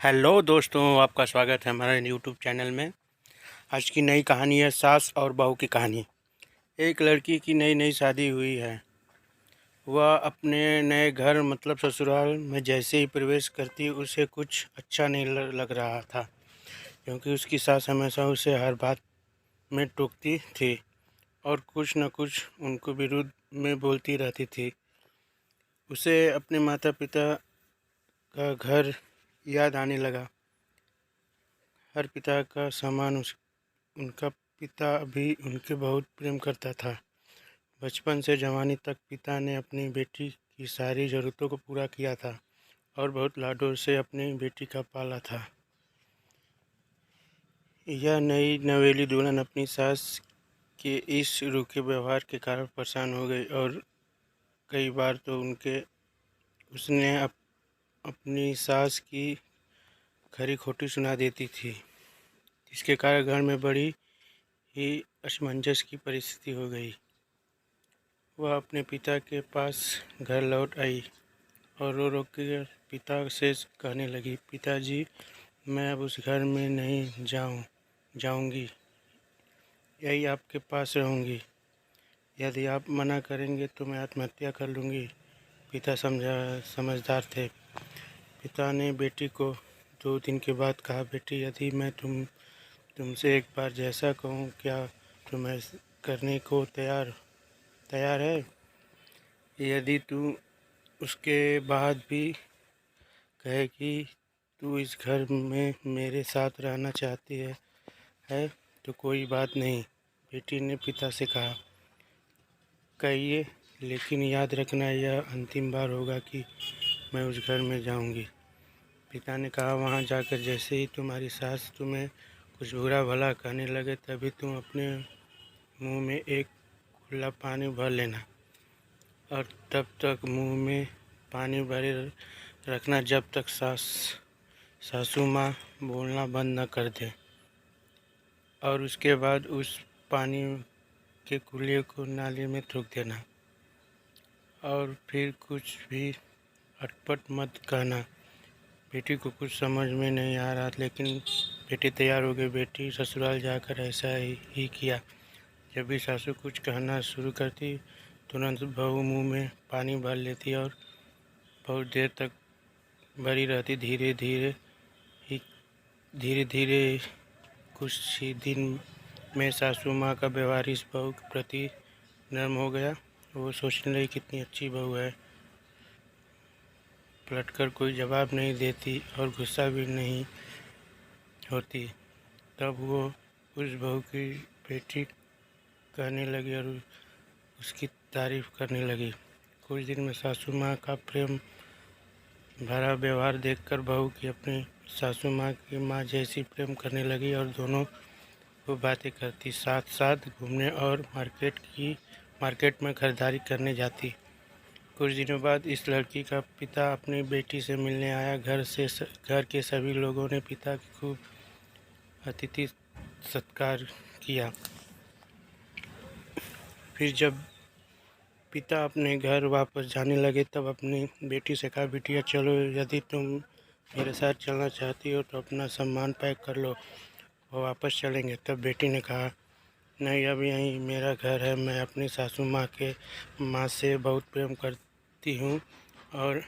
Hello दोस्तों, आपका स्वागत है हमारे यूट्यूब चैनल में। आज की नई कहानी है सास और बहू की कहानी। एक लड़की की नई नई शादी हुई है। वह अपने नए घर मतलब ससुराल में जैसे ही प्रवेश करती उसे कुछ अच्छा नहीं लग रहा था, क्योंकि उसकी सास हमेशा उसे हर बात में टोकती थी और कुछ न कुछ उनको विरुद्ध में बोलती रहती थी। उसे अपने माता पिता का घर याद आने लगा। हर पिता का सम्मान उनका पिता भी उनके बहुत प्रेम करता था। बचपन से जवानी तक पिता ने अपनी बेटी की सारी ज़रूरतों को पूरा किया था और बहुत लाडों से अपनी बेटी का पाला था। यह नई नवेली दुल्हन अपनी सास के इस रूखे व्यवहार के कारण परेशान हो गई और कई बार तो उसने अपनी सास की खरी खोटी सुना देती थी, जिसके कारण घर में बड़ी ही असमंजस की परिस्थिति हो गई। वह अपने पिता के पास घर लौट आई और रो रो कर पिता से कहने लगी, पिताजी, मैं अब उस घर में नहीं जाऊंगी, यही आपके पास रहूंगी। यदि आप मना करेंगे तो मैं आत्महत्या कर लूँगी। पिता समझदार थे। पिता ने बेटी को 2 दिन के बाद कहा, बेटी, यदि मैं तुमसे एक बार जैसा कहूँ, क्या तुम ऐसा करने को तैयार है? यदि तू उसके बाद भी कहे कि तू इस घर में मेरे साथ रहना चाहती है तो कोई बात नहीं। बेटी ने पिता से कहा, कहिए, लेकिन याद रखना यह अंतिम बार होगा कि मैं उस घर में जाऊंगी। पिता ने कहा, वहां जाकर जैसे ही तुम्हारी सास तुम्हें कुछ बुरा भला कहने लगे तभी तुम अपने मुंह में एक खुला पानी भर लेना और तब तक मुंह में पानी भरे रखना जब तक सासू माँ बोलना बंद न कर दे, और उसके बाद उस पानी के कुल्ले को नाली में थूक देना। और फिर कुछ भी अटपट मत कहना। बेटी को कुछ समझ में नहीं आ रहा, लेकिन बेटी तैयार हो गई। बेटी ससुराल जाकर ऐसा ही किया। जब भी सासू कुछ कहना शुरू करती, तुरंत बहू मुंह में पानी भर लेती और बहुत देर तक भरी रहती। धीरे धीरे कुछ ही दिन में सासू माँ का व्यवहार इस बहू के प्रति नर्म हो गया। वो सोचने लगी, कितनी अच्छी बहू है, पलटकर कोई जवाब नहीं देती और गुस्सा भी नहीं होती। तब वो उस बहू की बेटी कहने लगी और उसकी तारीफ करने लगी। कुछ दिन में सासू माँ का प्रेम भरा व्यवहार देखकर बहू की अपनी सासू माँ की माँ जैसी प्रेम करने लगी और दोनों को बातें करती, साथ साथ घूमने और मार्केट में खरीदारी करने जाती। कुछ दिनों बाद इस लड़की का पिता अपनी बेटी से मिलने आया। घर के सभी लोगों ने पिता की खूब अतिथि सत्कार किया। फिर जब पिता अपने घर वापस जाने लगे तब अपनी बेटी से कहा, बिटिया, चलो, यदि तुम मेरे साथ चलना चाहती हो तो अपना सामान पैक कर लो और वापस चलेंगे। तब बेटी ने कहा, नहीं, अब यहीं मेरा घर है। मैं अपनी सासू माँ से बहुत प्रेम करती हूँ और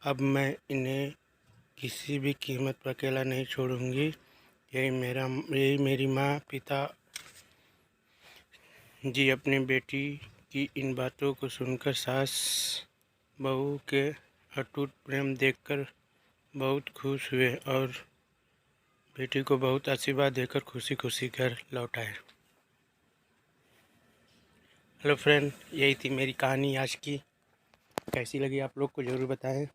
अब मैं इन्हें किसी भी कीमत पर अकेला नहीं छोड़ूंगी। यही मेरी माँ पिता जी। अपनी बेटी की इन बातों को सुनकर सास बहू के अटूट प्रेम देखकर बहुत खुश हुए और बेटी को बहुत आशीर्वाद देकर खुशी खुशी घर लौट आए। हेलो फ्रेंड, यही थी मेरी कहानी आज की। कैसी लगी आप लोग को ज़रूर बताएं,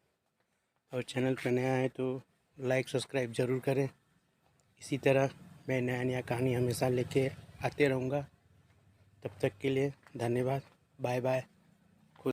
और चैनल पर नया है तो लाइक सब्सक्राइब ज़रूर करें। इसी तरह मैं नया नया कहानी हमेशा लेके आते रहूँगा। तब तक के लिए धन्यवाद। Bye bye.